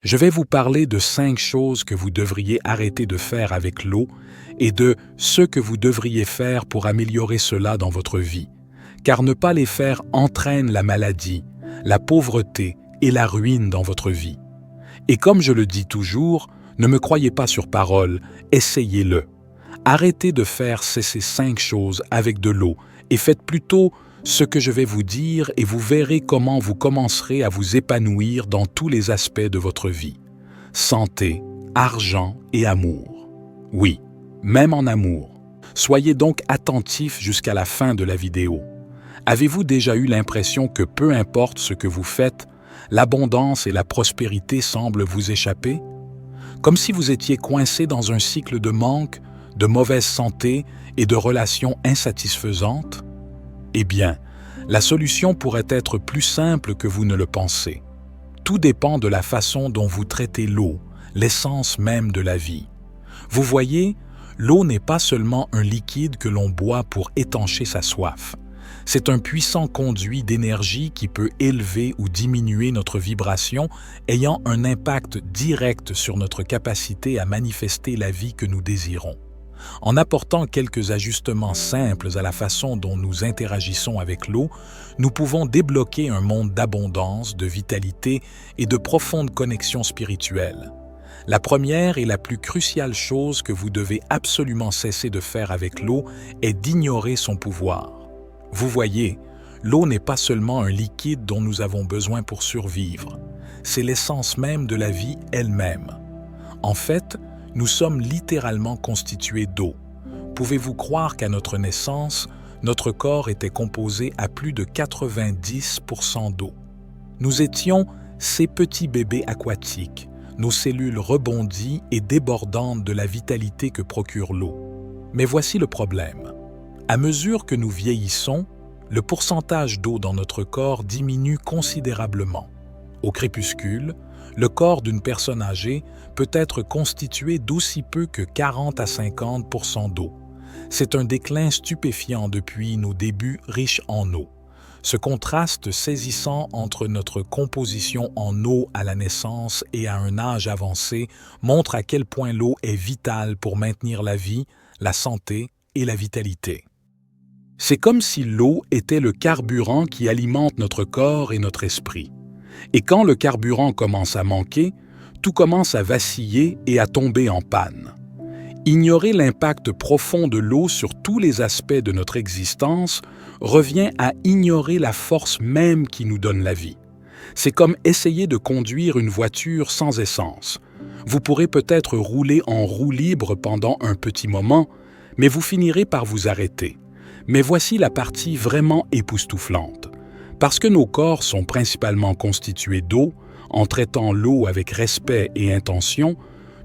Je vais vous parler de 5 choses que vous devriez arrêter de faire avec l'eau et de ce que vous devriez faire pour améliorer cela dans votre vie. Car ne pas les faire entraîne la maladie, la pauvreté et la ruine dans votre vie. Et comme je le dis toujours, ne me croyez pas sur parole, essayez-le. Arrêtez de faire ces 5 choses avec de l'eau et faites plutôt ce que je vais vous dire et vous verrez comment vous commencerez à vous épanouir dans tous les aspects de votre vie. Santé, argent et amour. Oui, même en amour. Soyez donc attentifs jusqu'à la fin de la vidéo. Avez-vous déjà eu l'impression que peu importe ce que vous faites, l'abondance et la prospérité semblent vous échapper? Comme si vous étiez coincé dans un cycle de manque, de mauvaise santé et de relations insatisfaisantes? Eh bien, la solution pourrait être plus simple que vous ne le pensez. Tout dépend de la façon dont vous traitez l'eau, l'essence même de la vie. Vous voyez, l'eau n'est pas seulement un liquide que l'on boit pour étancher sa soif. C'est un puissant conduit d'énergie qui peut élever ou diminuer notre vibration, ayant un impact direct sur notre capacité à manifester la vie que nous désirons. En apportant quelques ajustements simples à la façon dont nous interagissons avec l'eau, nous pouvons débloquer un monde d'abondance, de vitalité et de profonde connexion spirituelle. La première et la plus cruciale chose que vous devez absolument cesser de faire avec l'eau est d'ignorer son pouvoir. Vous voyez, l'eau n'est pas seulement un liquide dont nous avons besoin pour survivre, c'est l'essence même de la vie elle-même. En fait, nous sommes littéralement constitués d'eau. Pouvez-vous croire qu'à notre naissance, notre corps était composé à plus de 90% d'eau? Nous étions ces petits bébés aquatiques, nos cellules rebondies et débordantes de la vitalité que procure l'eau. Mais voici le problème. À mesure que nous vieillissons, le pourcentage d'eau dans notre corps diminue considérablement. Au crépuscule, le corps d'une personne âgée peut être constitué d'aussi peu que 40 à 50% d'eau. C'est un déclin stupéfiant depuis nos débuts riches en eau. Ce contraste saisissant entre notre composition en eau à la naissance et à un âge avancé montre à quel point l'eau est vitale pour maintenir la vie, la santé et la vitalité. C'est comme si l'eau était le carburant qui alimente notre corps et notre esprit. Et quand le carburant commence à manquer, tout commence à vaciller et à tomber en panne. Ignorer l'impact profond de l'eau sur tous les aspects de notre existence revient à ignorer la force même qui nous donne la vie. C'est comme essayer de conduire une voiture sans essence. Vous pourrez peut-être rouler en roue libre pendant un petit moment, mais vous finirez par vous arrêter. Mais voici la partie vraiment époustouflante. Parce que nos corps sont principalement constitués d'eau, en traitant l'eau avec respect et intention,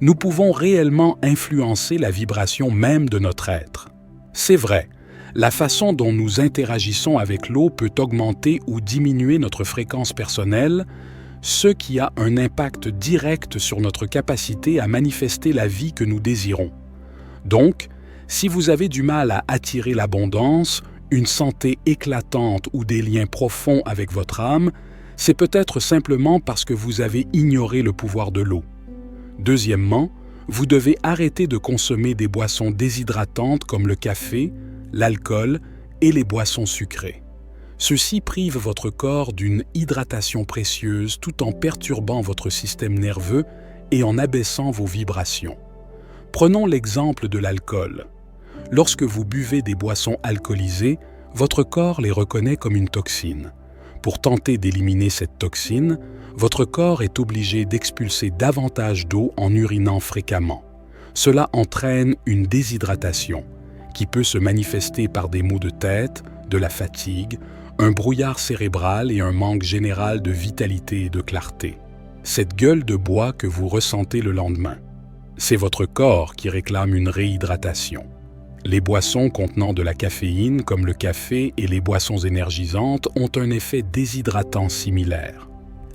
nous pouvons réellement influencer la vibration même de notre être. C'est vrai, la façon dont nous interagissons avec l'eau peut augmenter ou diminuer notre fréquence personnelle, ce qui a un impact direct sur notre capacité à manifester la vie que nous désirons. Donc, si vous avez du mal à attirer l'abondance, une santé éclatante ou des liens profonds avec votre âme, c'est peut-être simplement parce que vous avez ignoré le pouvoir de l'eau. Deuxièmement, vous devez arrêter de consommer des boissons déshydratantes comme le café, l'alcool et les boissons sucrées. Ceux-ci privent votre corps d'une hydratation précieuse tout en perturbant votre système nerveux et en abaissant vos vibrations. Prenons l'exemple de l'alcool. Lorsque vous buvez des boissons alcoolisées, votre corps les reconnaît comme une toxine. Pour tenter d'éliminer cette toxine, votre corps est obligé d'expulser davantage d'eau en urinant fréquemment. Cela entraîne une déshydratation, qui peut se manifester par des maux de tête, de la fatigue, un brouillard cérébral et un manque général de vitalité et de clarté. Cette gueule de bois que vous ressentez le lendemain, c'est votre corps qui réclame une réhydratation. Les boissons contenant de la caféine, comme le café et les boissons énergisantes, ont un effet déshydratant similaire.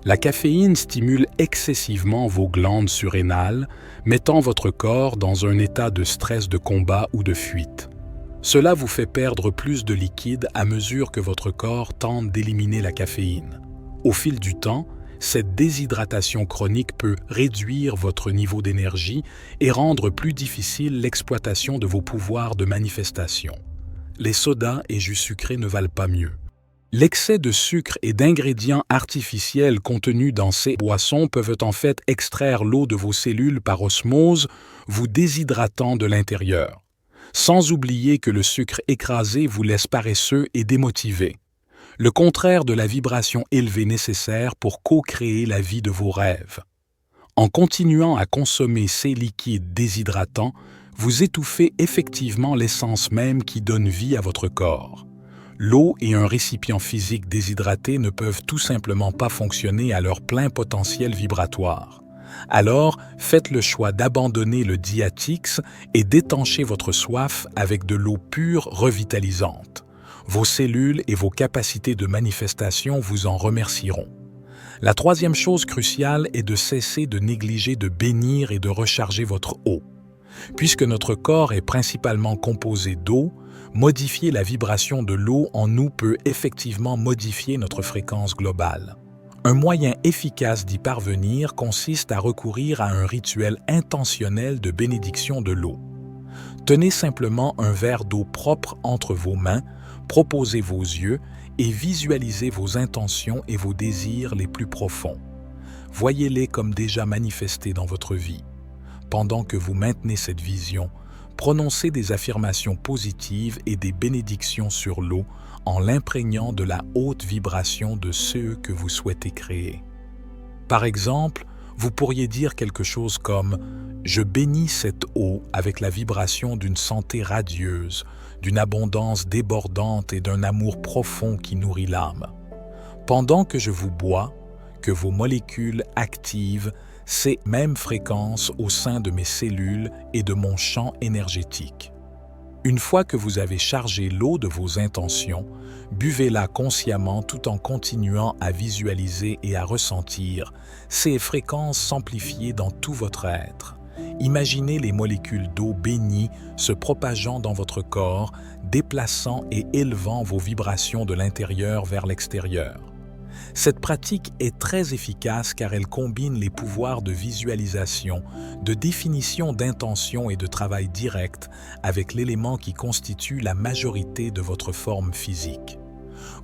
La caféine stimule excessivement vos glandes surrénales, mettant votre corps dans un état de stress de combat ou de fuite. Cela vous fait perdre plus de liquide à mesure que votre corps tente d'éliminer la caféine. Au fil du temps, Cette déshydratation chronique peut réduire votre niveau d'énergie et rendre plus difficile l'exploitation de vos pouvoirs de manifestation. Les sodas et jus sucrés ne valent pas mieux. L'excès de sucre et d'ingrédients artificiels contenus dans ces boissons peuvent en fait extraire l'eau de vos cellules par osmose, vous déshydratant de l'intérieur. Sans oublier que le sucre écrasé vous laisse paresseux et démotivé. Le contraire de la vibration élevée nécessaire pour co-créer la vie de vos rêves. En continuant à consommer ces liquides déshydratants, vous étouffez effectivement l'essence même qui donne vie à votre corps. L'eau et un récipient physique déshydraté ne peuvent tout simplement pas fonctionner à leur plein potentiel vibratoire. Alors, faites le choix d'abandonner le Diatix et d'étancher votre soif avec de l'eau pure revitalisante. Vos cellules et vos capacités de manifestation vous en remercieront. La troisième chose cruciale est de cesser de négliger de bénir et de recharger votre eau. Puisque notre corps est principalement composé d'eau, modifier la vibration de l'eau en nous peut effectivement modifier notre fréquence globale. Un moyen efficace d'y parvenir consiste à recourir à un rituel intentionnel de bénédiction de l'eau. Tenez simplement un verre d'eau propre entre vos mains, proposez vos yeux et visualisez vos intentions et vos désirs les plus profonds. Voyez-les comme déjà manifestés dans votre vie. Pendant que vous maintenez cette vision, prononcez des affirmations positives et des bénédictions sur l'eau en l'imprégnant de la haute vibration de ceux que vous souhaitez créer. Par exemple, vous pourriez dire quelque chose comme « Je bénis cette eau avec la vibration d'une santé radieuse, d'une abondance débordante et d'un amour profond qui nourrit l'âme. Pendant que je vous bois, que vos molécules activent ces mêmes fréquences au sein de mes cellules et de mon champ énergétique. Une fois que vous avez chargé l'eau de vos intentions, buvez-la consciemment tout en continuant à visualiser et à ressentir ces fréquences s'amplifier dans tout votre être. Imaginez les molécules d'eau bénies se propageant dans votre corps, déplaçant et élevant vos vibrations de l'intérieur vers l'extérieur. Cette pratique est très efficace car elle combine les pouvoirs de visualisation, de définition d'intention et de travail direct avec l'élément qui constitue la majorité de votre forme physique.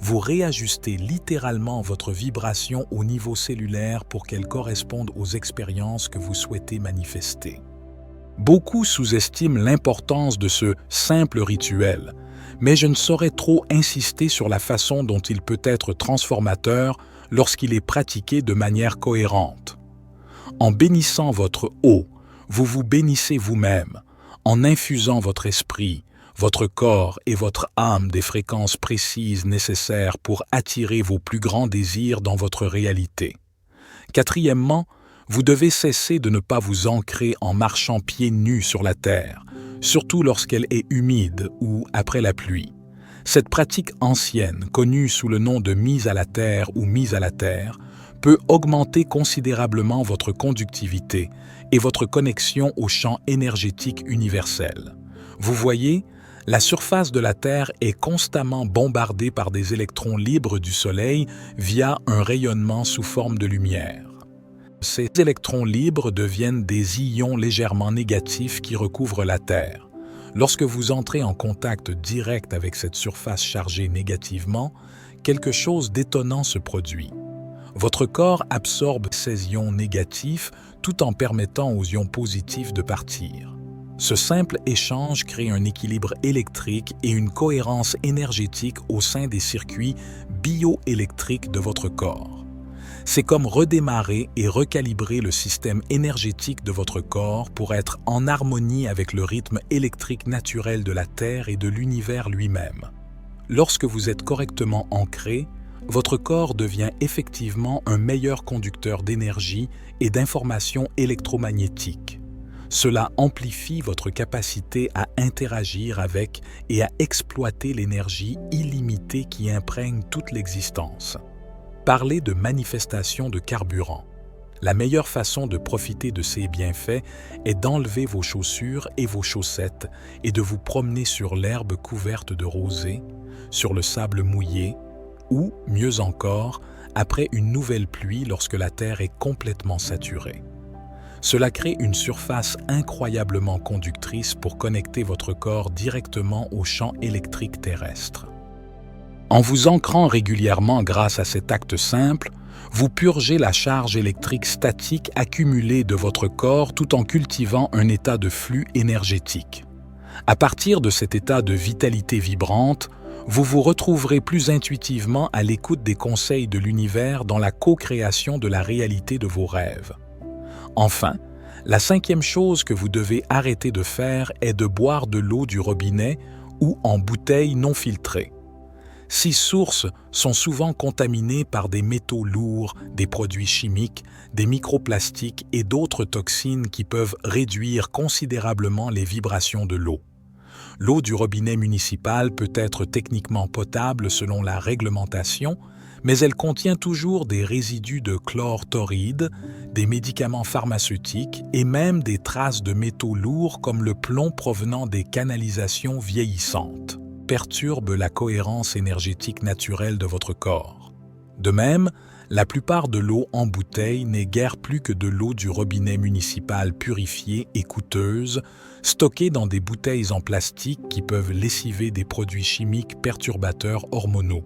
Vous réajustez littéralement votre vibration au niveau cellulaire pour qu'elle corresponde aux expériences que vous souhaitez manifester. Beaucoup sous-estiment l'importance de ce simple rituel, mais je ne saurais trop insister sur la façon dont il peut être transformateur lorsqu'il est pratiqué de manière cohérente. En bénissant votre eau, vous vous bénissez vous-même, en infusant votre esprit, votre corps et votre âme des fréquences précises nécessaires pour attirer vos plus grands désirs dans votre réalité. Quatrièmement, vous devez cesser de ne pas vous ancrer en marchant pieds nus sur la terre, surtout lorsqu'elle est humide ou après la pluie. Cette pratique ancienne, connue sous le nom de mise à la terre ou mise à la terre, peut augmenter considérablement votre conductivité et votre connexion au champ énergétique universel. Vous voyez, la surface de la Terre est constamment bombardée par des électrons libres du Soleil via un rayonnement sous forme de lumière. Ces électrons libres deviennent des ions légèrement négatifs qui recouvrent la Terre. Lorsque vous entrez en contact direct avec cette surface chargée négativement, quelque chose d'étonnant se produit. Votre corps absorbe ces ions négatifs tout en permettant aux ions positifs de partir. Ce simple échange crée un équilibre électrique et une cohérence énergétique au sein des circuits bioélectriques de votre corps. C'est comme redémarrer et recalibrer le système énergétique de votre corps pour être en harmonie avec le rythme électrique naturel de la Terre et de l'univers lui-même. Lorsque vous êtes correctement ancré, votre corps devient effectivement un meilleur conducteur d'énergie et d'informations électromagnétiques. Cela amplifie votre capacité à interagir avec et à exploiter l'énergie illimitée qui imprègne toute l'existence. Parlez de manifestation de carburant. La meilleure façon de profiter de ces bienfaits est d'enlever vos chaussures et vos chaussettes et de vous promener sur l'herbe couverte de rosée, sur le sable mouillé ou, mieux encore, après une nouvelle pluie lorsque la terre est complètement saturée. Cela crée une surface incroyablement conductrice pour connecter votre corps directement au champ électrique terrestre. En vous ancrant régulièrement grâce à cet acte simple, vous purgez la charge électrique statique accumulée de votre corps tout en cultivant un état de flux énergétique. À partir de cet état de vitalité vibrante, vous vous retrouverez plus intuitivement à l'écoute des conseils de l'univers dans la co-création de la réalité de vos rêves. Enfin, la cinquième chose que vous devez arrêter de faire est de boire de l'eau du robinet ou en bouteille non filtrée. Ces sources sont souvent contaminées par des métaux lourds, des produits chimiques, des microplastiques et d'autres toxines qui peuvent réduire considérablement les vibrations de l'eau. L'eau du robinet municipal peut être techniquement potable selon la réglementation, mais elle contient toujours des résidus de chlore torride, des médicaments pharmaceutiques et même des traces de métaux lourds comme le plomb provenant des canalisations vieillissantes. Perturbe la cohérence énergétique naturelle de votre corps. De même, la plupart de l'eau en bouteille n'est guère plus que de l'eau du robinet municipal purifiée et coûteuse, stockée dans des bouteilles en plastique qui peuvent lessiver des produits chimiques perturbateurs hormonaux.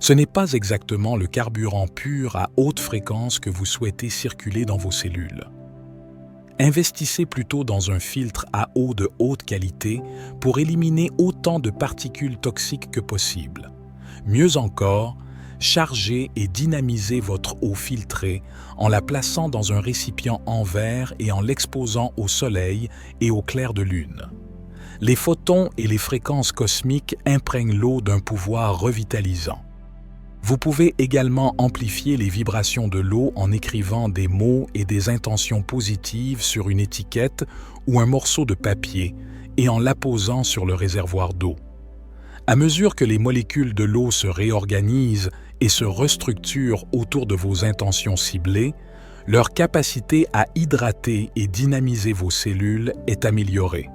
Ce n'est pas exactement le carburant pur à haute fréquence que vous souhaitez circuler dans vos cellules. Investissez plutôt dans un filtre à eau de haute qualité pour éliminer autant de particules toxiques que possible. Mieux encore, chargez et dynamisez votre eau filtrée en la plaçant dans un récipient en verre et en l'exposant au soleil et au clair de lune. Les photons et les fréquences cosmiques imprègnent l'eau d'un pouvoir revitalisant. Vous pouvez également amplifier les vibrations de l'eau en écrivant des mots et des intentions positives sur une étiquette ou un morceau de papier et en l'apposant sur le réservoir d'eau. À mesure que les molécules de l'eau se réorganisent et se restructurent autour de vos intentions ciblées, leur capacité à hydrater et dynamiser vos cellules est améliorée.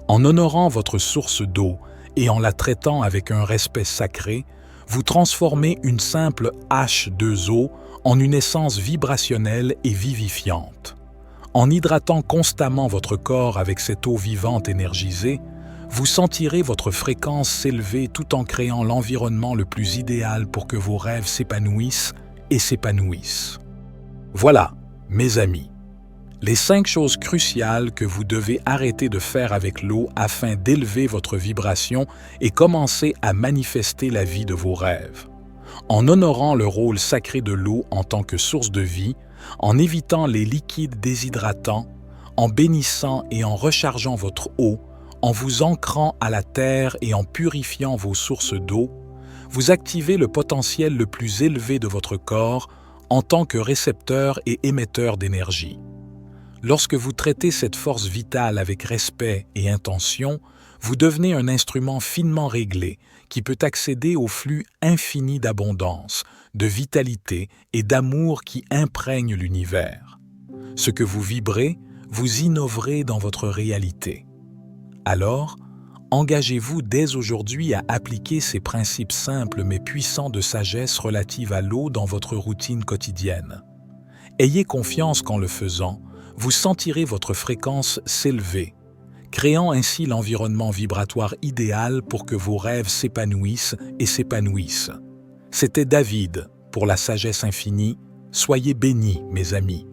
En honorant votre source d'eau et en la traitant avec un respect sacré, vous transformez une simple H2O en une essence vibrationnelle et vivifiante. En hydratant constamment votre corps avec cette eau vivante énergisée, vous sentirez votre fréquence s'élever tout en créant l'environnement le plus idéal pour que vos rêves s'épanouissent et s'épanouissent. Voilà, mes amis, les 5 choses cruciales que vous devez arrêter de faire avec l'eau afin d'élever votre vibration et commencer à manifester la vie de vos rêves. En honorant le rôle sacré de l'eau en tant que source de vie, en évitant les liquides déshydratants, en bénissant et en rechargeant votre eau, en vous ancrant à la terre et en purifiant vos sources d'eau, vous activez le potentiel le plus élevé de votre corps en tant que récepteur et émetteur d'énergie. Lorsque vous traitez cette force vitale avec respect et intention, vous devenez un instrument finement réglé qui peut accéder au flux infini d'abondance, de vitalité et d'amour qui imprègne l'univers. Ce que vous vibrez, vous innoverez dans votre réalité. Alors, engagez-vous dès aujourd'hui à appliquer ces principes simples mais puissants de sagesse relative à l'eau dans votre routine quotidienne. Ayez confiance qu'en le faisant, vous sentirez votre fréquence s'élever, créant ainsi l'environnement vibratoire idéal pour que vos rêves s'épanouissent et s'épanouissent. C'était David pour la sagesse infinie. Soyez bénis, mes amis.